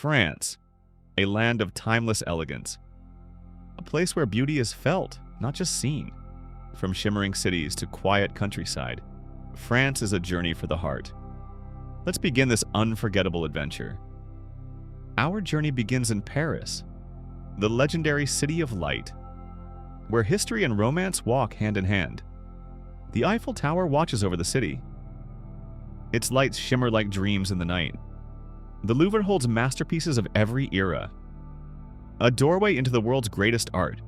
France, a land of timeless elegance. A place where beauty is felt, not just seen. From shimmering cities to quiet countryside, France is a journey for the heart. Let's begin this unforgettable adventure. Our journey begins in Paris, the legendary City of Light, where history and romance walk hand in hand. The Eiffel Tower watches over the city. Its lights shimmer like dreams in the night. The Louvre holds masterpieces of every era, a doorway into the world's greatest art.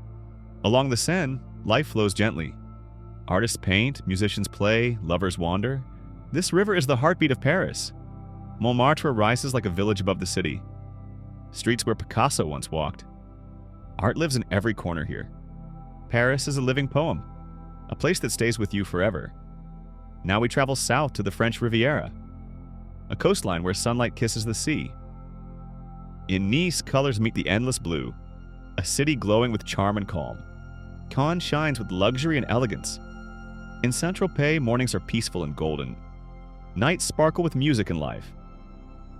Along the Seine, life flows gently. Artists paint, musicians play, lovers wander. This river is the heartbeat of Paris. Montmartre rises like a village above the city. Streets where Picasso once walked. Art lives in every corner here. Paris is a living poem, a place that stays with you forever. Now we travel south to the French Riviera, a coastline where sunlight kisses the sea. In Nice, colors meet the endless blue, a city glowing with charm and calm. Cannes shines with luxury and elegance. In Saint-Tropez, mornings are peaceful and golden. Nights sparkle with music and life.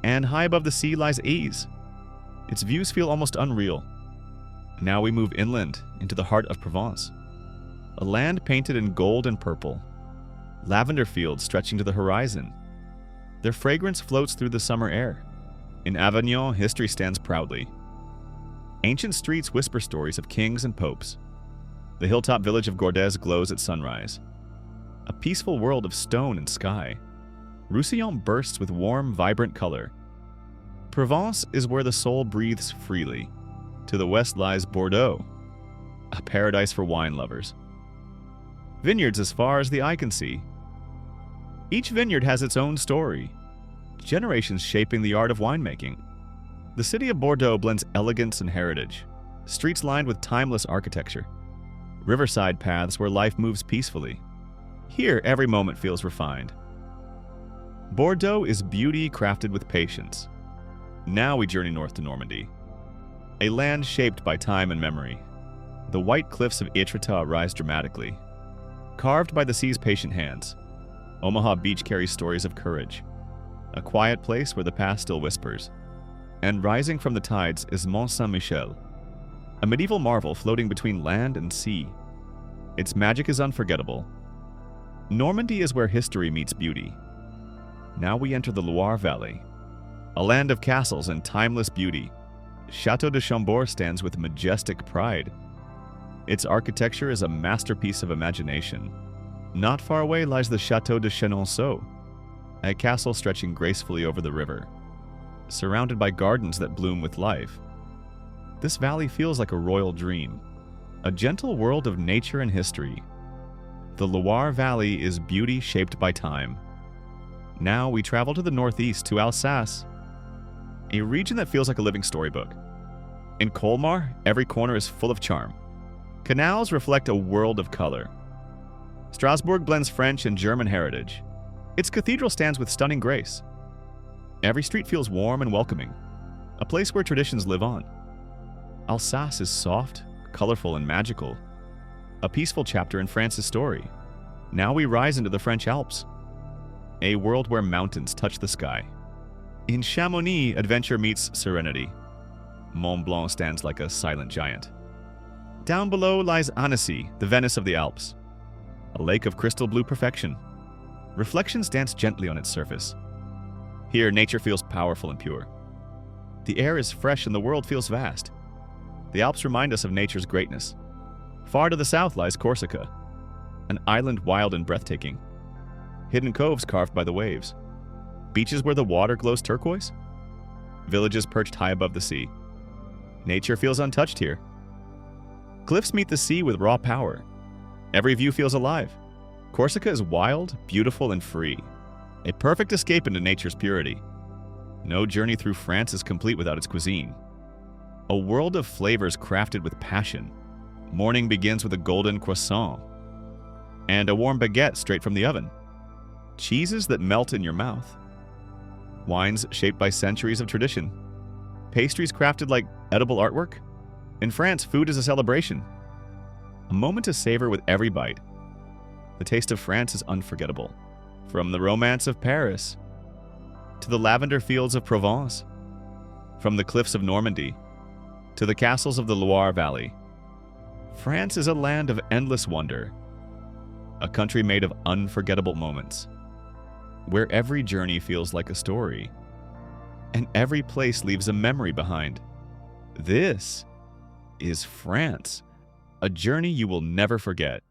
And high above the sea lies ease. Its views feel almost unreal. Now we move inland into the heart of Provence, a land painted in gold and purple. Lavender fields stretching to the horizon. Their fragrance floats through the summer air. In Avignon, history stands proudly. Ancient streets whisper stories of kings and popes. The hilltop village of Gordes glows at sunrise. A peaceful world of stone and sky. Roussillon bursts with warm, vibrant color. Provence is where the soul breathes freely. To the west lies Bordeaux, a paradise for wine lovers. Vineyards as far as the eye can see. Each vineyard has its own story, generations shaping the art of winemaking. The city of Bordeaux blends elegance and heritage, streets lined with timeless architecture, riverside paths where life moves peacefully. Here, every moment feels refined. Bordeaux is beauty crafted with patience. Now we journey north to Normandy, a land shaped by time and memory. The white cliffs of Étretat rise dramatically, carved by the sea's patient hands. Omaha Beach carries stories of courage, a quiet place where the past still whispers. And rising from the tides is Mont-Saint-Michel, a medieval marvel floating between land and sea. Its magic is unforgettable. Normandy is where history meets beauty. Now we enter the Loire Valley, a land of castles and timeless beauty. Château de Chambord stands with majestic pride. Its architecture is a masterpiece of imagination. Not far away lies the Château de Chenonceau, a castle stretching gracefully over the river, surrounded by gardens that bloom with life. This valley feels like a royal dream, a gentle world of nature and history. The Loire Valley is beauty shaped by time. Now we travel to the northeast to Alsace, a region that feels like a living storybook. In Colmar, every corner is full of charm. Canals reflect a world of color. Strasbourg blends French and German heritage. Its cathedral stands with stunning grace. Every street feels warm and welcoming, a place where traditions live on. Alsace is soft, colorful, and magical, a peaceful chapter in France's story. Now we rise into the French Alps, a world where mountains touch the sky. In Chamonix, adventure meets serenity. Mont Blanc stands like a silent giant. Down below lies Annecy, the Venice of the Alps, a lake of crystal blue perfection. Reflections dance gently on its surface. Here, nature feels powerful and pure. The air is fresh and the world feels vast. The Alps remind us of nature's greatness. Far to the south lies Corsica, an island wild and breathtaking. Hidden coves carved by the waves. Beaches where the water glows turquoise. Villages perched high above the sea. Nature feels untouched here. Cliffs meet the sea with raw power. Every view feels alive. Corsica is wild, beautiful, and free, a perfect escape into nature's purity. No journey through France is complete without its cuisine. A world of flavors crafted with passion. Morning begins with a golden croissant and a warm baguette straight from the oven. Cheeses that melt in your mouth. Wines shaped by centuries of tradition. Pastries crafted like edible artwork. In France, food is a celebration, a moment to savor with every bite. The taste of France is unforgettable. From the romance of Paris to the lavender fields of Provence, From the cliffs of Normandy to the castles of the Loire Valley, France is a land of endless wonder, a country made of unforgettable moments, where every journey feels like a story, and every place leaves a memory behind. This is France, a journey you will never forget.